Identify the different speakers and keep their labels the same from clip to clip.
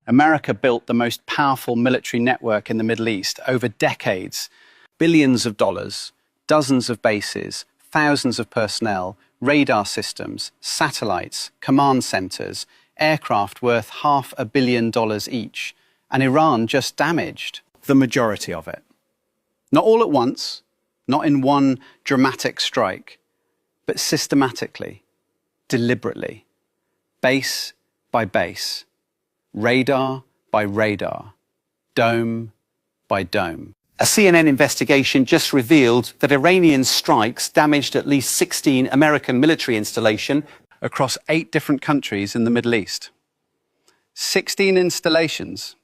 Speaker 1: America built the most powerful military network in the Middle East over decades. Billions of dollars, dozens of bases, thousands of personnel, radar systems, satellites, command centers, aircraft worth $500 million each. And Iran just damaged the majority of it. Not all at once, not in one dramatic strike, but systematically, deliberately, base by base, radar by radar, dome by dome.
Speaker 2: A CNN investigation just revealed that Iranian strikes damaged at least 16 American military installations
Speaker 1: across 8 different countries in the Middle East. 16 installations,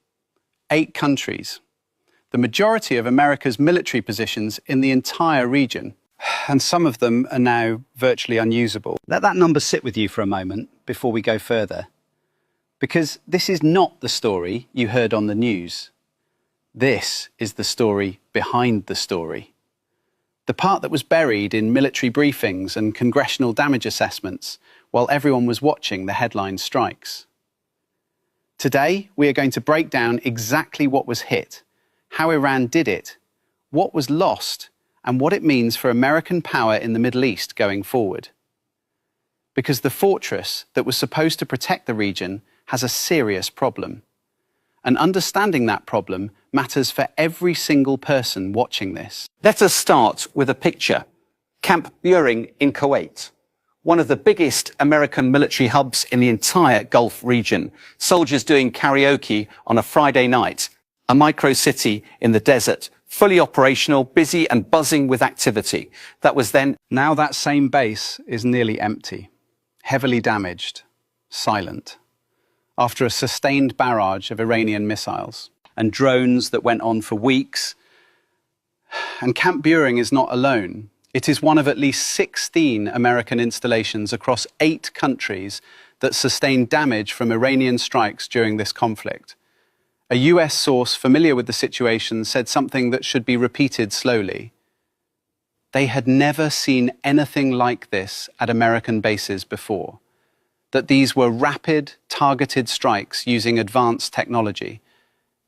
Speaker 1: 8 countries. The majority of America's military positions in the entire region. And some of them are now virtually unusable. Let that number sit with you for a moment before we go further. Because this is not the story you heard on the news. This is the story behind the story. The part that was buried in military briefings and congressional damage assessments while everyone was watching the headline strikes. Today, we are going to break down exactly what was hit, how Iran did it, what was lost, and what it means for American power in the Middle East going forward. Because the fortress that was supposed to protect the region has a serious problem. And understanding that problem matters for every single person watching this.
Speaker 2: Let us start with a picture. Camp Buehring in Kuwait, one of the biggest American military hubs in the entire Gulf region. Soldiers doing karaoke on a Friday night, a micro city in the desert, fully operational, busy and buzzing with activity. That was then.
Speaker 1: Now that same base is nearly empty, heavily damaged, silent, after a sustained barrage of Iranian missiles and drones that went on for weeks. And Camp Buehring is not alone. It is one of at least 16 American installations across 8 countries that sustained damage from Iranian strikes during this conflict. A US source familiar with the situation said something that should be repeated slowly. They had never seen anything like this at American bases before. That these were rapid, targeted strikes using advanced technology.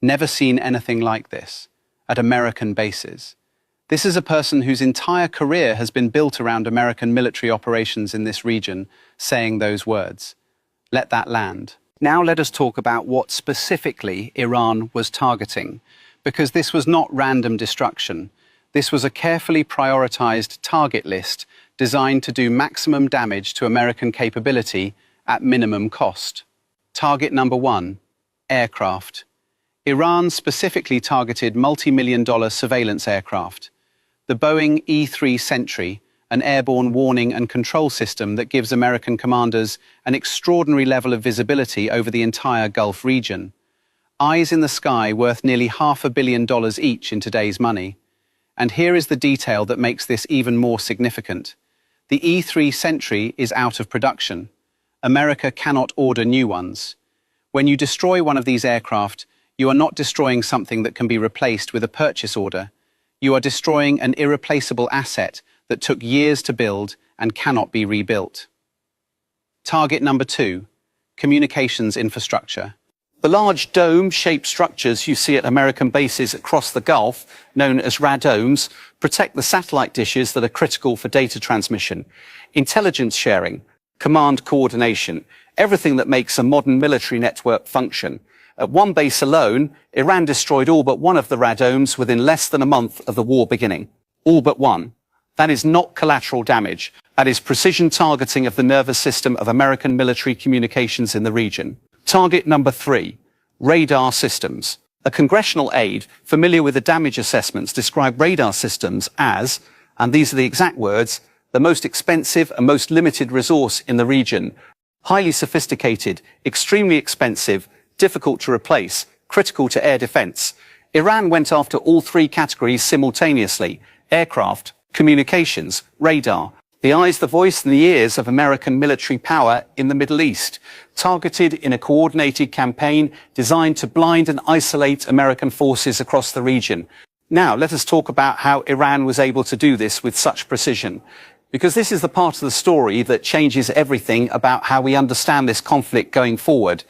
Speaker 1: Never seen anything like this at American bases. This is a person whose entire career has been built around American military operations in this region, saying those words. Let that land. Now let us talk about what specifically Iran was targeting, because this was not random destruction. This was a carefully prioritized target list designed to do maximum damage to American capability at minimum cost. Target number 1, aircraft. Iran specifically targeted multi-million-dollar surveillance aircraft. The Boeing E-3 Sentry, an airborne warning and control system that gives American commanders an extraordinary level of visibility over the entire Gulf region. Eyes in the sky worth nearly $500 million each in today's money. And here is the detail that makes this even more significant. The E-3 Sentry is out of production. America cannot order new ones. When you destroy one of these aircraft, you are not destroying something that can be replaced with a purchase order. You are destroying an irreplaceable asset that took years to build and cannot be rebuilt. Target number 2, communications infrastructure.
Speaker 2: The large dome-shaped structures you see at American bases across the Gulf, known as radomes, protect the satellite dishes that are critical for data transmission, intelligence sharing, command coordination, everything that makes a modern military network function. At one base alone, Iran destroyed all but one of the radomes within less than a month of the war beginning. All but one. That is not collateral damage. That is precision targeting of the nervous system of American military communications in the region. Target number 3, radar systems. A congressional aide familiar with the damage assessments described radar systems as, and these are the exact words, the most expensive and most limited resource in the region. Highly sophisticated, extremely expensive, difficult to replace, critical to air defense. Iran went after all 3 categories simultaneously: aircraft, communications, radar. The eyes, the voice and the ears of American military power in the Middle East, targeted in a coordinated campaign designed to blind and isolate American forces across the region. Now, let us talk about how Iran was able to do this with such precision, because this is the part of the story that changes everything about how we understand this conflict going forward.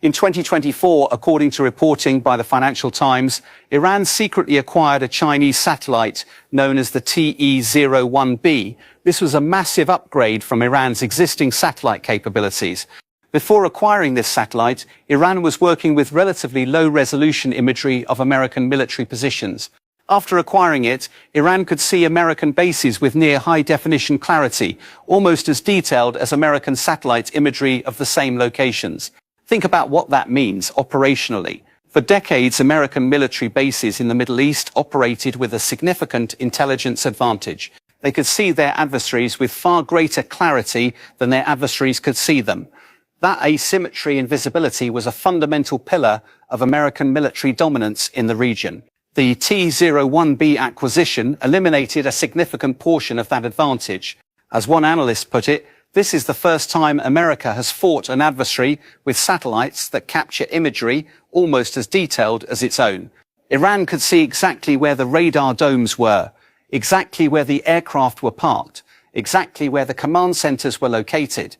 Speaker 2: In 2024, according to reporting by the Financial Times, Iran secretly acquired a Chinese satellite known as the TE-01B. This was a massive upgrade from Iran's existing satellite capabilities. Before acquiring this satellite, Iran was working with relatively low-resolution imagery of American military positions. After acquiring it, Iran could see American bases with near high-definition clarity, almost as detailed as American satellite imagery of the same locations. Think about what that means operationally. For decades, American military bases in the Middle East operated with a significant intelligence advantage. They could see their adversaries with far greater clarity than their adversaries could see them. That asymmetry in visibility was a fundamental pillar of American military dominance in the region. The T-01B acquisition eliminated a significant portion of that advantage. As one analyst put it, this is the first time America has fought an adversary with satellites that capture imagery almost as detailed as its own. Iran could see exactly where the radar domes were, exactly where the aircraft were parked, exactly where the command centers were located,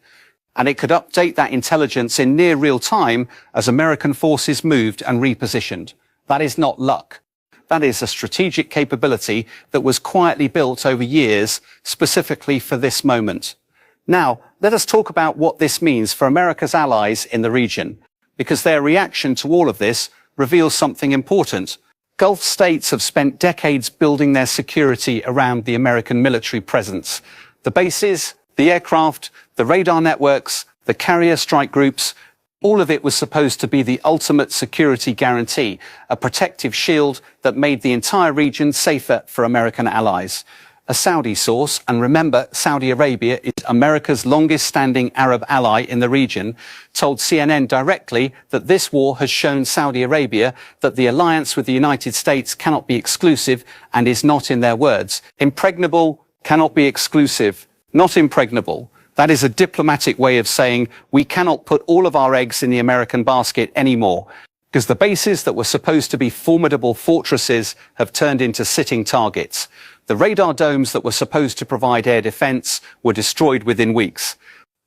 Speaker 2: and it could update that intelligence in near real time as American forces moved and repositioned. That is not luck. That is a strategic capability that was quietly built over years, specifically for this moment. Now, let us talk about what this means for America's allies in the region, because their reaction to all of this reveals something important. Gulf states have spent decades building their security around the American military presence. The bases, the aircraft, the radar networks, the carrier strike groups, all of it was supposed to be the ultimate security guarantee, a protective shield that made the entire region safer for American allies. A Saudi source, and remember, Saudi Arabia is America's longest-standing Arab ally in the region, told CNN directly that this war has shown Saudi Arabia that the alliance with the United States cannot be exclusive and is not, in their words, impregnable, cannot be exclusive, not impregnable. That is a diplomatic way of saying we cannot put all of our eggs in the American basket anymore, because the bases that were supposed to be formidable fortresses have turned into sitting targets. The radar domes that were supposed to provide air defense were destroyed within weeks.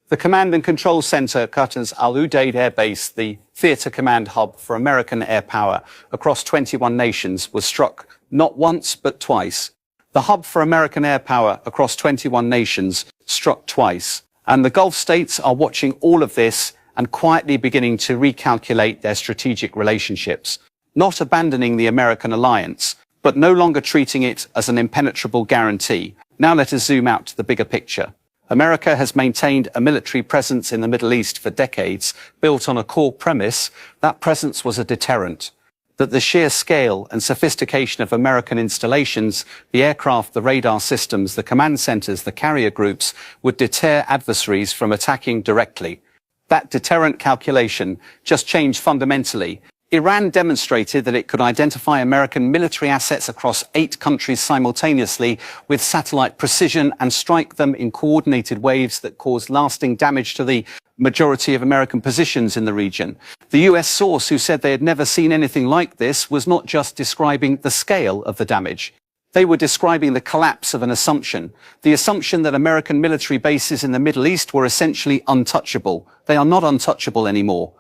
Speaker 2: The Command and Control Center at Qatar's Al Udeid Air Base, the theater command hub for American air power across 21 nations, was struck not once but twice. The hub for American air power across 21 nations struck twice. And the Gulf states are watching all of this and quietly beginning to recalculate their strategic relationships, not abandoning the American alliance, but no longer treating it as an impenetrable guarantee. Now let us zoom out to the bigger picture. America has maintained a military presence in the Middle East for decades, built on a core premise. That presence was a deterrent. That the sheer scale and sophistication of American installations, the aircraft, the radar systems, the command centers, the carrier groups, would deter adversaries from attacking directly. That deterrent calculation just changed fundamentally. Iran demonstrated that it could identify American military assets across 8 countries simultaneously with satellite precision and strike them in coordinated waves that caused lasting damage to the majority of American positions in the region. The US source who said they had never seen anything like this was not just describing the scale of the damage. They were describing the collapse of an assumption, the assumption that American military bases in the Middle East were essentially untouchable. They are not untouchable anymore.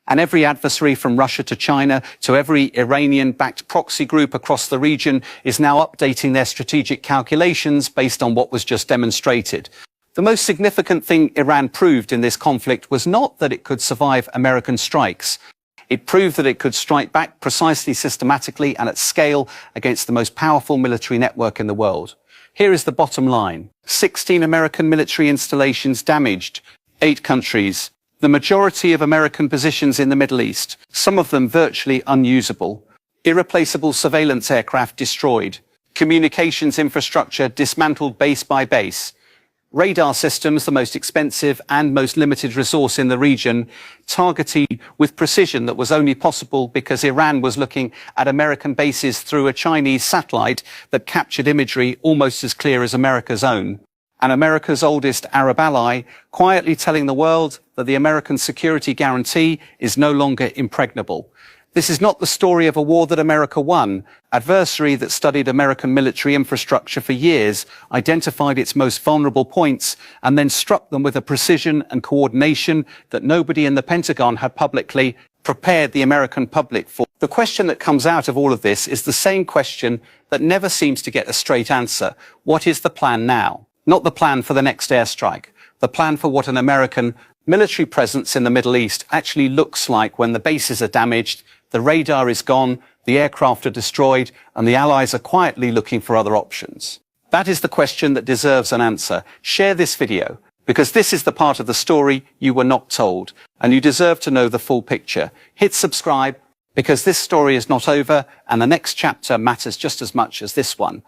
Speaker 2: And every adversary from Russia to China to every Iranian-backed proxy group across the region is now updating their strategic calculations based on what was just demonstrated. The most significant thing Iran proved in this conflict was not that it could survive American strikes. It proved that it could strike back precisely, systematically, and at scale against the most powerful military network in the world. Here is the bottom line. 16 American military installations damaged, 8 countries. The majority of American positions in the Middle East, some of them virtually unusable, irreplaceable surveillance aircraft destroyed, communications infrastructure dismantled base by base, radar systems, the most expensive and most limited resource in the region, targeted with precision that was only possible because Iran was looking at American bases through a Chinese satellite that captured imagery almost as clear as America's own. And America's oldest Arab ally, quietly telling the world that the American security guarantee is no longer impregnable. This is not the story of a war that America won. Adversary that studied American military infrastructure for years, identified its most vulnerable points, and then struck them with a precision and coordination that nobody in the Pentagon had publicly prepared the American public for. The question that comes out of all of this is the same question that never seems to get a straight answer. What is the plan now? Not the plan for the next airstrike, the plan for what an American military presence in the Middle East actually looks like when the bases are damaged, the radar is gone, the aircraft are destroyed, and the Allies are quietly looking for other options. That is the question that deserves an answer. Share this video, because this is the part of the story you were not told, and you deserve to know the full picture. Hit subscribe, because this story is not over, and the next chapter matters just as much as this one.